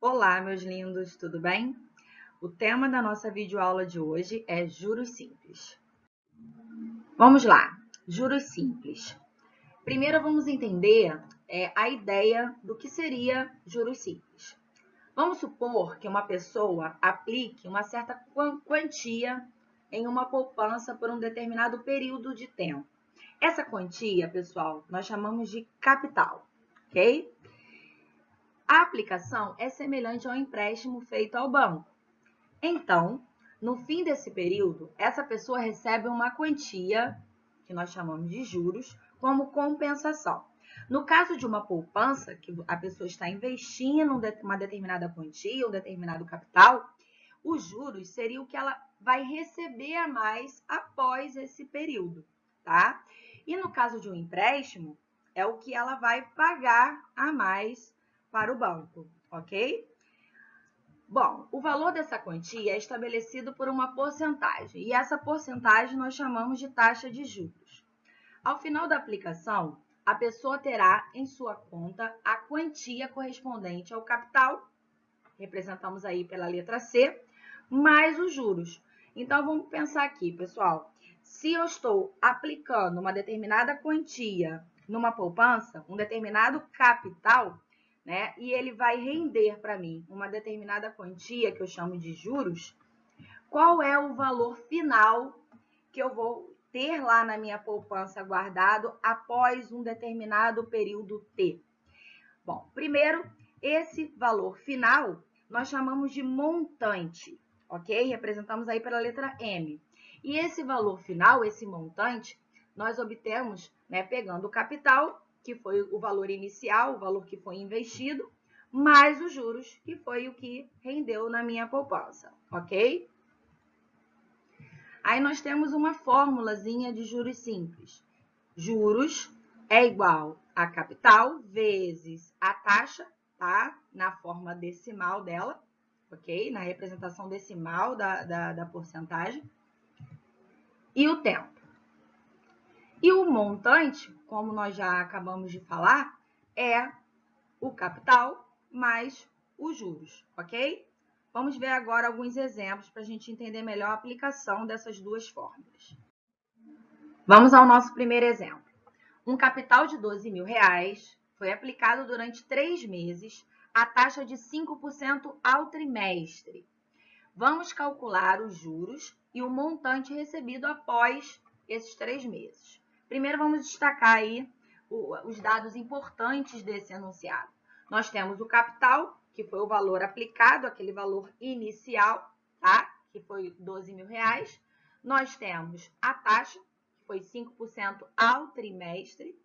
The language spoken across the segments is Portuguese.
Olá, meus lindos, tudo bem? O tema da nossa videoaula de hoje é juros simples. Vamos lá, juros simples. Primeiro vamos entender a ideia do que seria juros simples. Vamos supor que uma pessoa aplique uma certa quantia em uma poupança por um determinado período de tempo. Essa quantia, pessoal, nós chamamos de capital, ok? A aplicação é semelhante ao empréstimo feito ao banco. Então, no fim desse período, essa pessoa recebe uma quantia, que nós chamamos de juros, como compensação. No caso de uma poupança, que a pessoa está investindo uma determinada quantia, um determinado capital, os juros seria o que ela vai receber a mais após esse período, tá? E no caso de um empréstimo, é o que ela vai pagar a mais para o banco, ok? Bom, o valor dessa quantia é estabelecido por uma porcentagem, e essa porcentagem nós chamamos de taxa de juros. Ao final da aplicação, a pessoa terá em sua conta a quantia correspondente ao capital, representamos aí pela letra C, mais os juros. Então, vamos pensar aqui, pessoal. Se eu estou aplicando uma determinada quantia numa poupança, um determinado capital, né, e ele vai render para mim uma determinada quantia, que eu chamo de juros, qual é o valor final que eu vou ter lá na minha poupança guardado após um determinado período T? Bom, primeiro, esse valor final nós chamamos de montante, ok? Representamos aí pela letra M. E esse valor final, esse montante, nós obtemos, né, pegando o capital, que foi o valor inicial, o valor que foi investido, mais os juros, que foi o que rendeu na minha poupança, ok? Aí nós temos uma formulazinha de juros simples. Juros é igual a capital vezes a taxa, tá? Na forma decimal dela, ok? Na representação decimal da porcentagem. E o tempo. E o montante, como nós já acabamos de falar, é o capital mais os juros, ok? Vamos ver agora alguns exemplos para a gente entender melhor a aplicação dessas duas fórmulas. Vamos ao nosso primeiro exemplo. Um capital de R$12.000 foi aplicado durante 3 meses a taxa de 5% ao trimestre. Vamos calcular os juros e o montante recebido após esses 3 meses. Primeiro, vamos destacar aí os dados importantes desse enunciado. Nós temos o capital, que foi o valor aplicado, aquele valor inicial, tá? Que foi R$12.000. Nós temos a taxa, que foi 5% ao trimestre.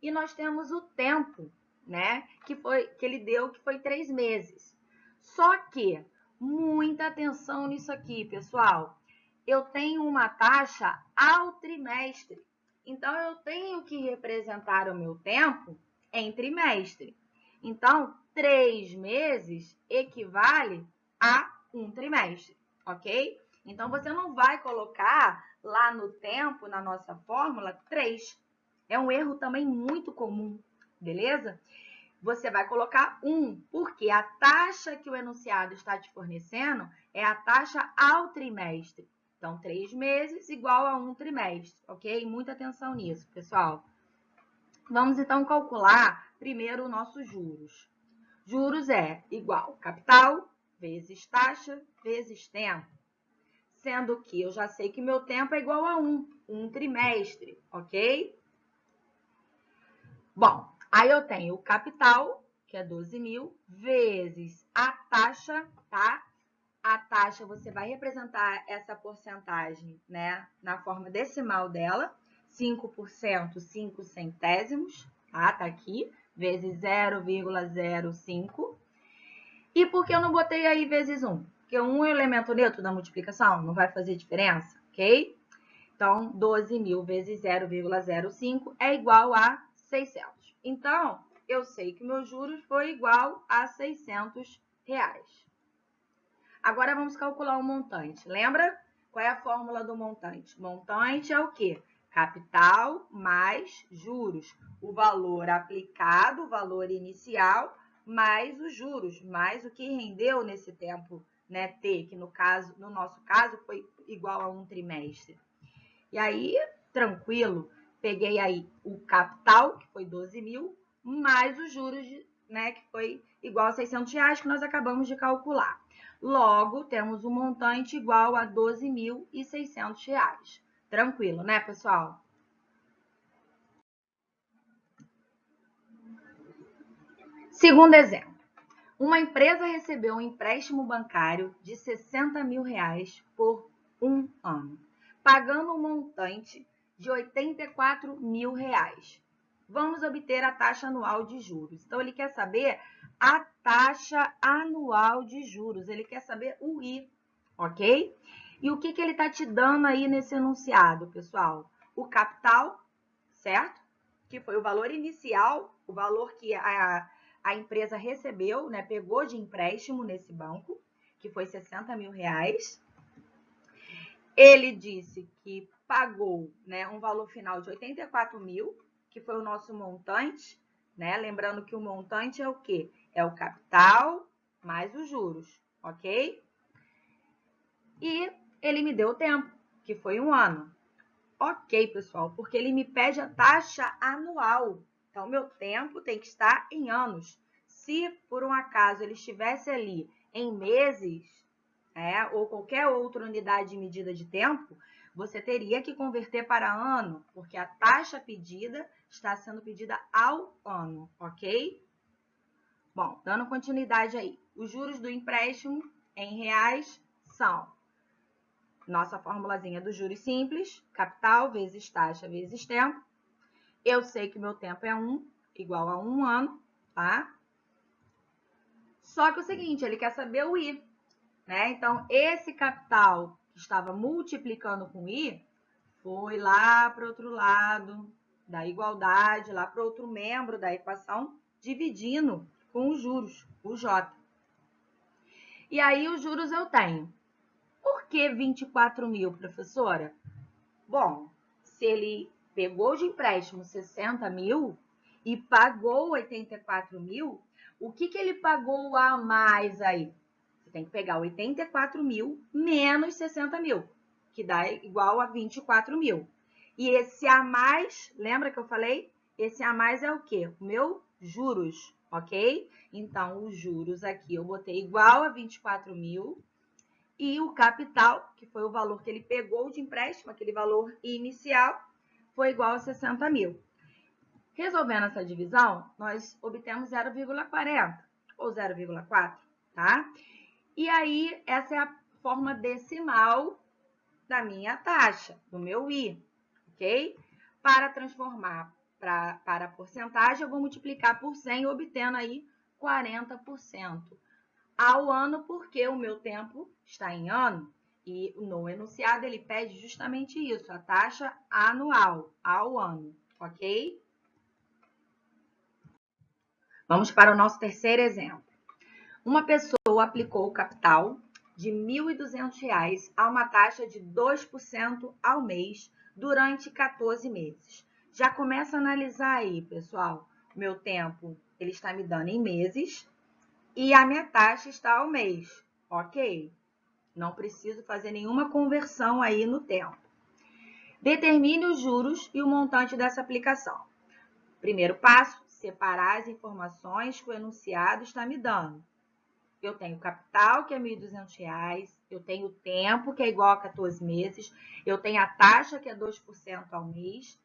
E nós temos o tempo, né? Que ele deu, que foi 3 meses. Só que, muita atenção nisso aqui, pessoal. Eu tenho uma taxa ao trimestre. Então, eu tenho que representar o meu tempo em trimestre. Então, 3 meses equivale a um trimestre, ok? Então, você não vai colocar lá no tempo, na nossa fórmula, 3. É um erro também muito comum, beleza? Você vai colocar 1, porque a taxa que o enunciado está te fornecendo é a taxa ao trimestre. Então, 3 meses igual a um trimestre, ok? Muita atenção nisso, pessoal. Vamos, então, calcular primeiro o nosso juros. Juros é igual capital vezes taxa vezes tempo. Sendo que eu já sei que meu tempo é igual a um trimestre, ok? Bom, aí eu tenho o capital, que é 12.000, vezes a taxa, tá? A taxa, você vai representar essa porcentagem, né, na forma decimal dela, 5%, 5 centésimos, tá? Tá aqui, vezes 0,05. E por que eu não botei aí vezes 1? Porque 1 é o elemento neutro da multiplicação, não vai fazer diferença, ok? Então, 12.000 vezes 0,05 é igual a 600. Então, eu sei que meus juros foi igual a R$600. Agora, vamos calcular o montante. Lembra? Qual é a fórmula do montante? Montante é o quê? Capital mais juros. O valor aplicado, o valor inicial, mais os juros, mais o que rendeu nesse tempo, né, T, que no nosso caso foi igual a um trimestre. E aí, tranquilo, peguei aí o capital, que foi 12 mil, mais os juros, né, que foi igual a 600 reais, que nós acabamos de calcular. Logo, temos um montante igual a 12.600 reais. Tranquilo, né, pessoal? Segundo exemplo. Uma empresa recebeu um empréstimo bancário de 60 mil reais por um ano, pagando um montante de 84 mil reais. Vamos obter a taxa anual de juros. Então, ele quer saber a taxa anual de juros. Ele quer saber o I, ok? E o que ele está te dando aí nesse enunciado, pessoal? O capital, certo? Que foi o valor inicial, o valor que a empresa recebeu, né, pegou de empréstimo nesse banco, que foi 60 mil reais. Ele disse que pagou, né, um valor final de 84 mil, que foi o nosso montante, né? Lembrando que o montante é o quê? É o capital mais os juros, ok? E ele me deu o tempo, que foi um ano. Ok, pessoal, porque ele me pede a taxa anual. Então, meu tempo tem que estar em anos. Se, por um acaso, ele estivesse ali em meses, ou qualquer outra unidade de medida de tempo, você teria que converter para ano, porque a taxa pedida está sendo pedida ao ano, ok? Bom, dando continuidade aí. Os juros do empréstimo em reais são nossa formulazinha do juros simples, capital vezes taxa vezes tempo. Eu sei que meu tempo é 1, igual a 1 ano, tá? Só que é o seguinte, ele quer saber o I, né? Então, esse capital que estava multiplicando com I, foi lá para o outro lado da igualdade, lá para o outro membro da equação, dividindo com os juros, o J. E aí, os juros eu tenho. Por que 24 mil, professora? Bom, se ele pegou de empréstimo 60 mil e pagou 84 mil, o que ele pagou a mais aí? Você tem que pegar 84 mil menos 60 mil, que dá igual a 24 mil. E esse a mais, lembra que eu falei? Esse a mais é o quê? O meu juros, ok? Então, os juros aqui eu botei igual a 24 mil e o capital, que foi o valor que ele pegou de empréstimo, aquele valor inicial, foi igual a 60 mil. Resolvendo essa divisão, nós obtemos 0,40 ou 0,4, tá? E aí, essa é a forma decimal da minha taxa, do meu I, ok? Para transformar para a porcentagem, eu vou multiplicar por 100, obtendo aí 40%. Ao ano, porque o meu tempo está em ano. E no enunciado ele pede justamente isso, a taxa anual, ao ano, ok? Vamos para o nosso terceiro exemplo. Uma pessoa aplicou o capital de R$ 1.200 a uma taxa de 2% ao mês durante 14 meses. Já começa a analisar aí, pessoal. Meu tempo, ele está me dando em meses e a minha taxa está ao mês, ok? Não preciso fazer nenhuma conversão aí no tempo. Determine os juros e o montante dessa aplicação. Primeiro passo, separar as informações que o enunciado está me dando. Eu tenho capital, que é R$ 1.200, eu tenho o tempo, que é igual a 14 meses, eu tenho a taxa, que é 2% ao mês,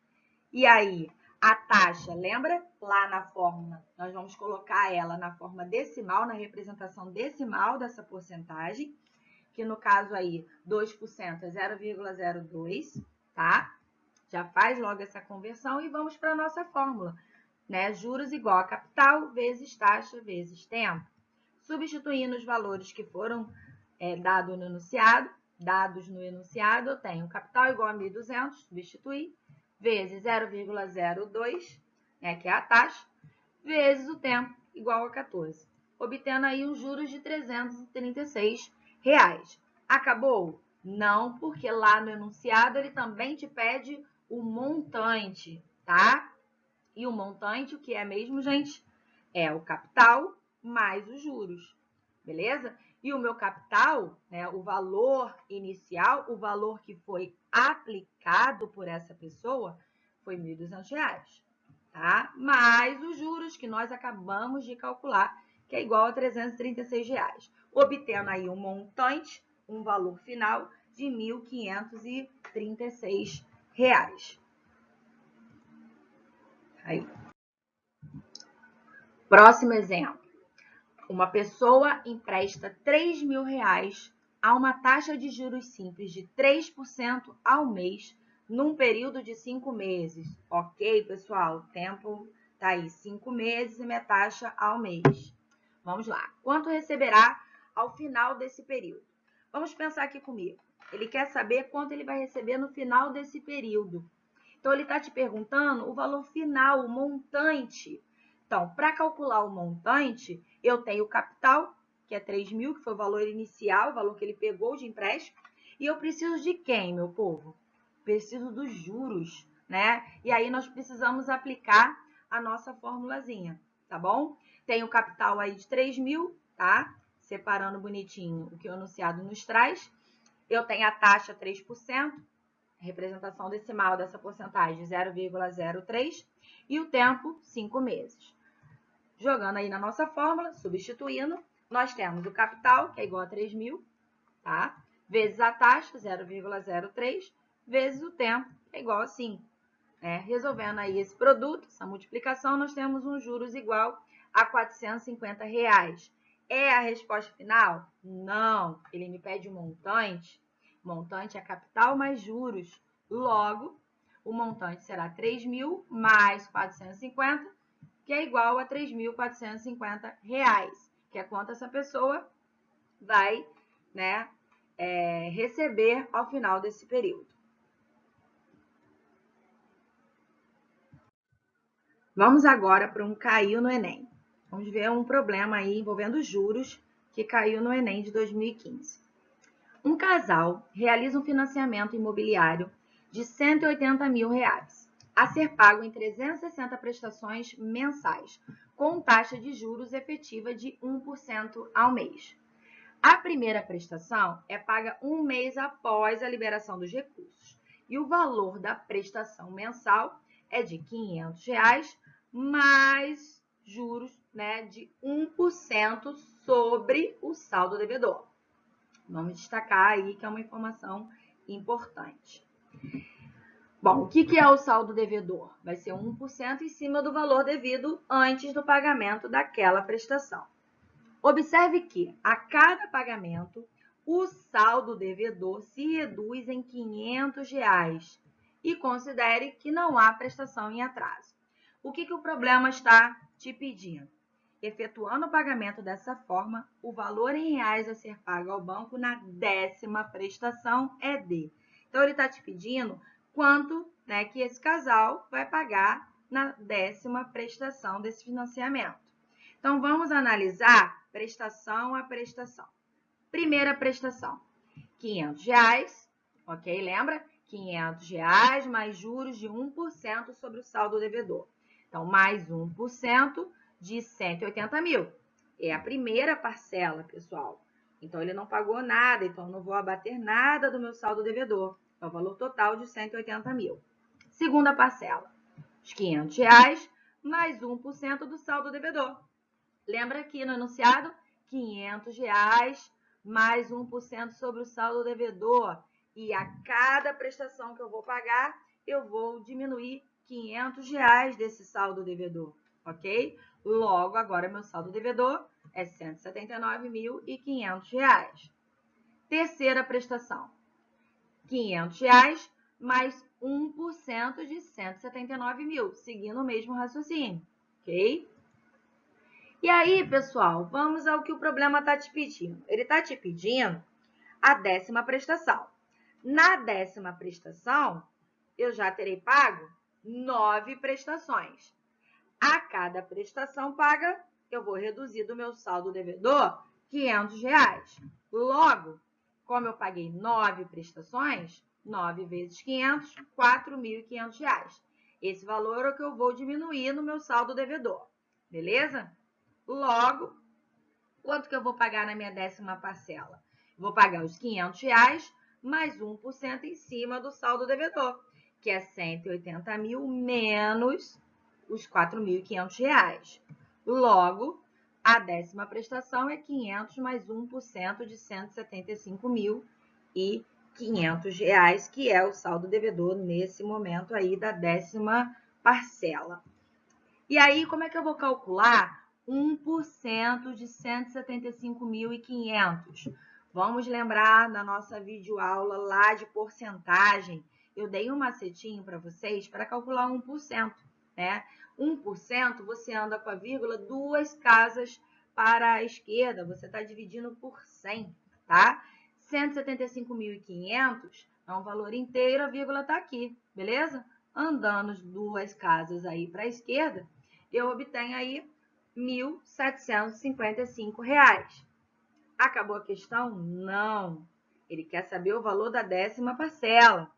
e aí a taxa, lembra? Lá na fórmula, nós vamos colocar ela na forma decimal, na representação decimal dessa porcentagem, que no caso aí 2% é 0,02, tá? Já faz logo essa conversão e vamos para a nossa fórmula, né? Juros igual a capital vezes taxa vezes tempo. Substituindo os valores que foram dados no enunciado, eu tenho capital igual a 1.200, substituir, vezes 0,02, né, que é a taxa, vezes o tempo, igual a 14. Obtendo aí os juros de R$ 336. Acabou? Não, porque lá no enunciado ele também te pede o montante, tá? E o montante, o que é mesmo, gente? É o capital mais os juros, beleza? E o meu capital, né, o valor inicial, o valor que foi aplicado por essa pessoa, foi R$ 1.200, tá? Mais os juros que nós acabamos de calcular, que é igual a R$ 336, obtendo aí um montante, um valor final de R$ 1.536. Aí. Próximo exemplo. Uma pessoa empresta R$ 3.000 a uma taxa de juros simples de 3% ao mês, num período de 5 meses. Ok, pessoal? O tempo tá aí, 5 meses e minha taxa ao mês. Vamos lá. Quanto receberá ao final desse período? Vamos pensar aqui comigo. Ele quer saber quanto ele vai receber no final desse período. Então, ele está te perguntando o valor final, o montante. Então, para calcular o montante, eu tenho o capital, que é 3.000, que foi o valor inicial, o valor que ele pegou de empréstimo. E eu preciso de quem, meu povo? Preciso dos juros, né? E aí nós precisamos aplicar a nossa formulazinha, tá bom? Tem o capital aí de 3.000, tá? Separando bonitinho o que o enunciado nos traz. Eu tenho a taxa 3%, representação decimal dessa porcentagem 0,03, e o tempo 5 meses. Jogando aí na nossa fórmula, substituindo, nós temos o capital, que é igual a 3.000, tá? Vezes a taxa, 0,03, vezes o tempo, que é igual a 5. Resolvendo aí esse produto, essa multiplicação, nós temos um juros igual a R$ 450. É a resposta final? Não, ele me pede um montante. Montante é capital mais juros. Logo, o montante será 3.000 mais 450, que é igual a R$ 3.450, que é quanto essa pessoa vai, né, receber ao final desse período. Vamos agora para um caiu no Enem. Vamos ver um problema aí envolvendo juros que caiu no Enem de 2015. Um casal realiza um financiamento imobiliário de R$ 180 mil, a ser pago em 360 prestações mensais, com taxa de juros efetiva de 1% ao mês. A primeira prestação é paga um mês após a liberação dos recursos, e o valor da prestação mensal é de R$ 500, mais juros, né, de 1% sobre o saldo devedor. Vamos destacar aí que é uma informação importante. Bom, o que é o saldo devedor? Vai ser 1% em cima do valor devido antes do pagamento daquela prestação. Observe que, a cada pagamento, o saldo devedor se reduz em R$ 500 e considere que não há prestação em atraso. O que o problema está te pedindo? Efetuando o pagamento dessa forma, o valor em reais a ser pago ao banco na 10ª prestação é de. Então, ele está te pedindo quanto, né, que esse casal vai pagar na 10ª prestação desse financiamento. Então, vamos analisar prestação a prestação. Primeira prestação, R$ 500, ok? Lembra? R$ 500 mais juros de 1% sobre o saldo devedor. Então, mais 1% de 180 mil. É a primeira parcela, pessoal. Então, ele não pagou nada, então não vou abater nada do meu saldo devedor. É o valor total de 180 mil. Segunda parcela, os R$ 500 mais 1% do saldo devedor. Lembra aqui no enunciado? R$ 500 mais 1% sobre o saldo devedor. E a cada prestação que eu vou pagar, eu vou diminuir R$ 500 desse saldo devedor, ok? Logo, agora meu saldo devedor é R$ 179.500. Terceira prestação, R$ 500 mais 1% de 179 mil, seguindo o mesmo raciocínio, ok? E aí, pessoal, vamos ao que o problema está te pedindo. Ele está te pedindo a 10ª prestação. Na 10ª prestação, eu já terei pago 9 prestações. A cada prestação paga, eu vou reduzir do meu saldo devedor R$ 500. Logo, como eu paguei 9 prestações, 9 vezes 500, R$ 4.500. Esse valor é o que eu vou diminuir no meu saldo devedor, beleza? Logo, Quanto que eu vou pagar na minha 10ª parcela? Vou pagar os R$500 mais 1% em cima do saldo devedor, que é 180 mil menos os R$4.500. Logo, a 10ª prestação é 500 mais 1% de R$175.500, que é o saldo devedor nesse momento aí da 10ª parcela. E aí, como é que eu vou calcular 1% de 175.500? Vamos lembrar da nossa videoaula lá de porcentagem. Eu dei um macetinho para vocês para calcular 1%, né? 1% você anda com a vírgula 2 casas para a esquerda, você está dividindo por 100, tá? 175.500 é um valor inteiro, a vírgula está aqui, beleza? Andando 2 casas aí para a esquerda, eu obtenho aí R$1.755. Acabou a questão? Não. Ele quer saber o valor da 10ª parcela,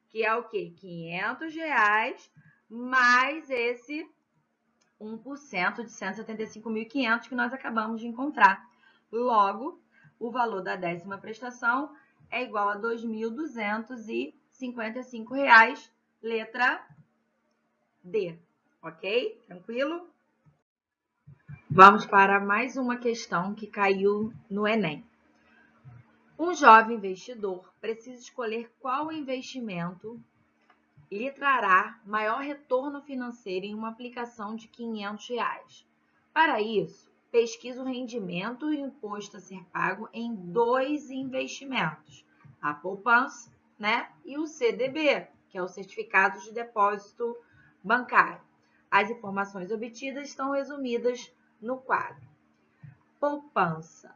que é o quê? R$500 mais esse 1% de 175.500 que nós acabamos de encontrar. Logo, o valor da 10ª prestação é igual a R$2.255, letra D. Ok? Tranquilo? Vamos para mais uma questão que caiu no Enem. Um jovem investidor precisa escolher qual investimento lhe trará maior retorno financeiro em uma aplicação de R$500. Para isso, pesquise o rendimento e o imposto a ser pago em 2 investimentos, a poupança, né, e o CDB, que é o Certificado de Depósito Bancário. As informações obtidas estão resumidas no quadro. Poupança.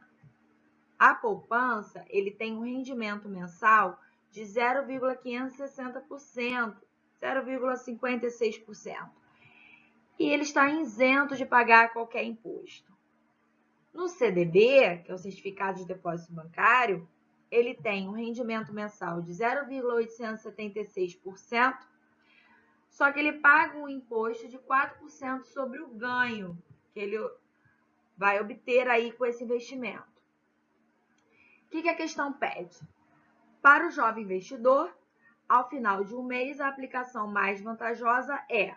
A poupança, ele tem um rendimento mensal de 0,560%, 0,56%. E ele está isento de pagar qualquer imposto. No CDB, que é o Certificado de Depósito Bancário, ele tem um rendimento mensal de 0,876%, só que ele paga um imposto de 4% sobre o ganho que ele vai obter aí com esse investimento. O que a questão pede? Para o jovem investidor, ao final de um mês, a aplicação mais vantajosa é...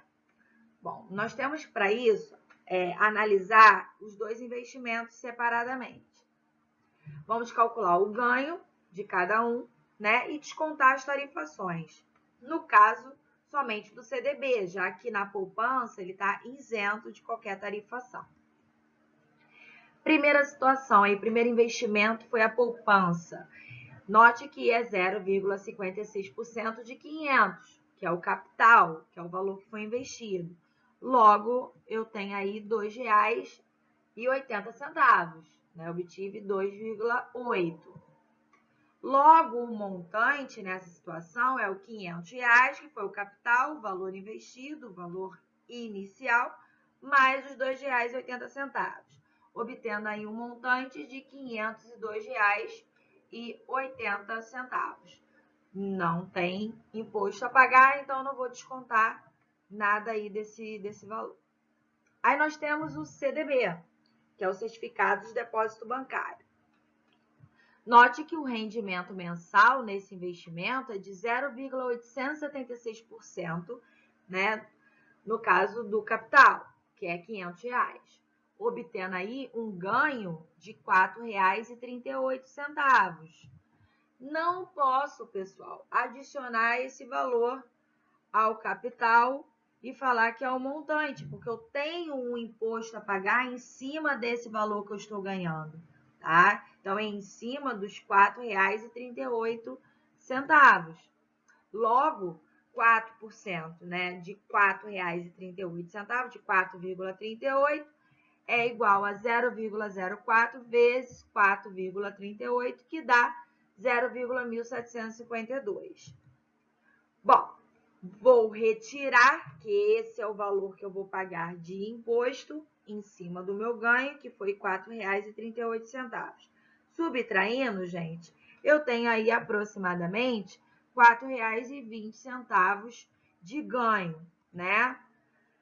Bom, nós temos para isso analisar os 2 investimentos separadamente. Vamos calcular o ganho de cada um, né, e descontar as tarifações. No caso, somente do CDB, já que na poupança ele está isento de qualquer tarifação. Primeira situação, aí, primeiro investimento foi a poupança. Note que é 0,56% de 500, que é o capital, que é o valor que foi investido. Logo, eu tenho aí R$2,80, né? Obtive 2,8. Logo, o montante nessa situação é o R$500, que foi o capital, o valor investido, o valor inicial, mais os R$2,80, obtendo aí um montante de R$502,80. Não tem imposto a pagar, então não vou descontar nada aí desse valor. Aí nós temos o CDB, que é o Certificado de Depósito Bancário. Note que o rendimento mensal nesse investimento é de 0,876%, né? No caso do capital, que é R$500, obtendo aí um ganho de R$4,38. Não posso, pessoal, adicionar esse valor ao capital e falar que é o montante, porque eu tenho um imposto a pagar em cima desse valor que eu estou ganhando, tá? Então, é em cima dos R$4,38. Logo, 4%, né, de R$4,38, de 4,38, é igual a 0,04 vezes 4,38, que dá 0,1752. Bom, vou retirar, que esse é o valor que eu vou pagar de imposto em cima do meu ganho, que foi R$4,38. Subtraindo, gente, eu tenho aí aproximadamente R$4,20 de ganho, né?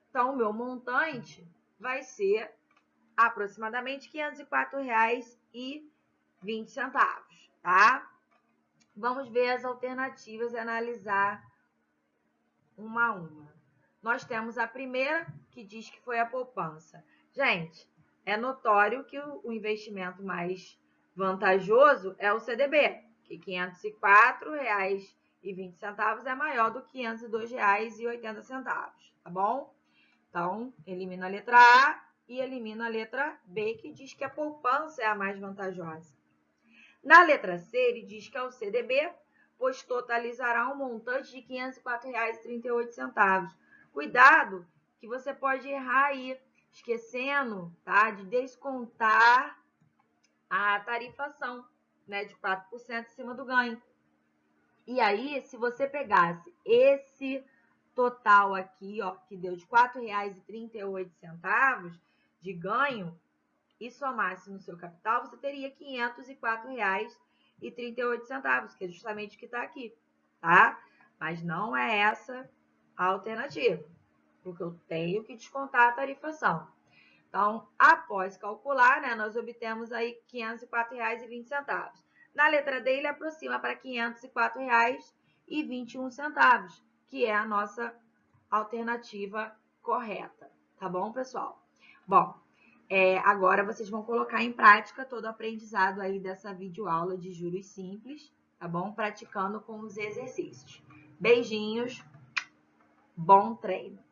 Então, o meu montante vai ser aproximadamente R$ 504,20, tá? Vamos ver as alternativas e analisar uma a uma. Nós temos a primeira, que diz que foi a poupança. Gente, é notório que o investimento mais vantajoso é o CDB, que R$ 504,20 é maior do que R$ 502,80, tá bom? Então, elimina a letra A e elimina a letra B, que diz que a poupança é a mais vantajosa. Na letra C, ele diz que é o CDB, pois totalizará um montante de R$ 504,38. Cuidado, que você pode errar aí, esquecendo, tá, de descontar a tarifação, né, de 4% em cima do ganho. E aí, se você pegasse esse total aqui, ó, que deu de R$ 4,38 de ganho, e somasse no seu capital, você teria R$ 504,38, que é justamente o que está aqui, tá? Mas não é essa a alternativa, porque eu tenho que descontar a tarifação. Então, após calcular, né, nós obtemos aí R$ 504,20. Na letra D, ele aproxima para R$ 504,21, que é a nossa alternativa correta, tá bom, pessoal? Bom, agora vocês vão colocar em prática todo o aprendizado aí dessa videoaula de juros simples, tá bom? Praticando com os exercícios. Beijinhos, bom treino!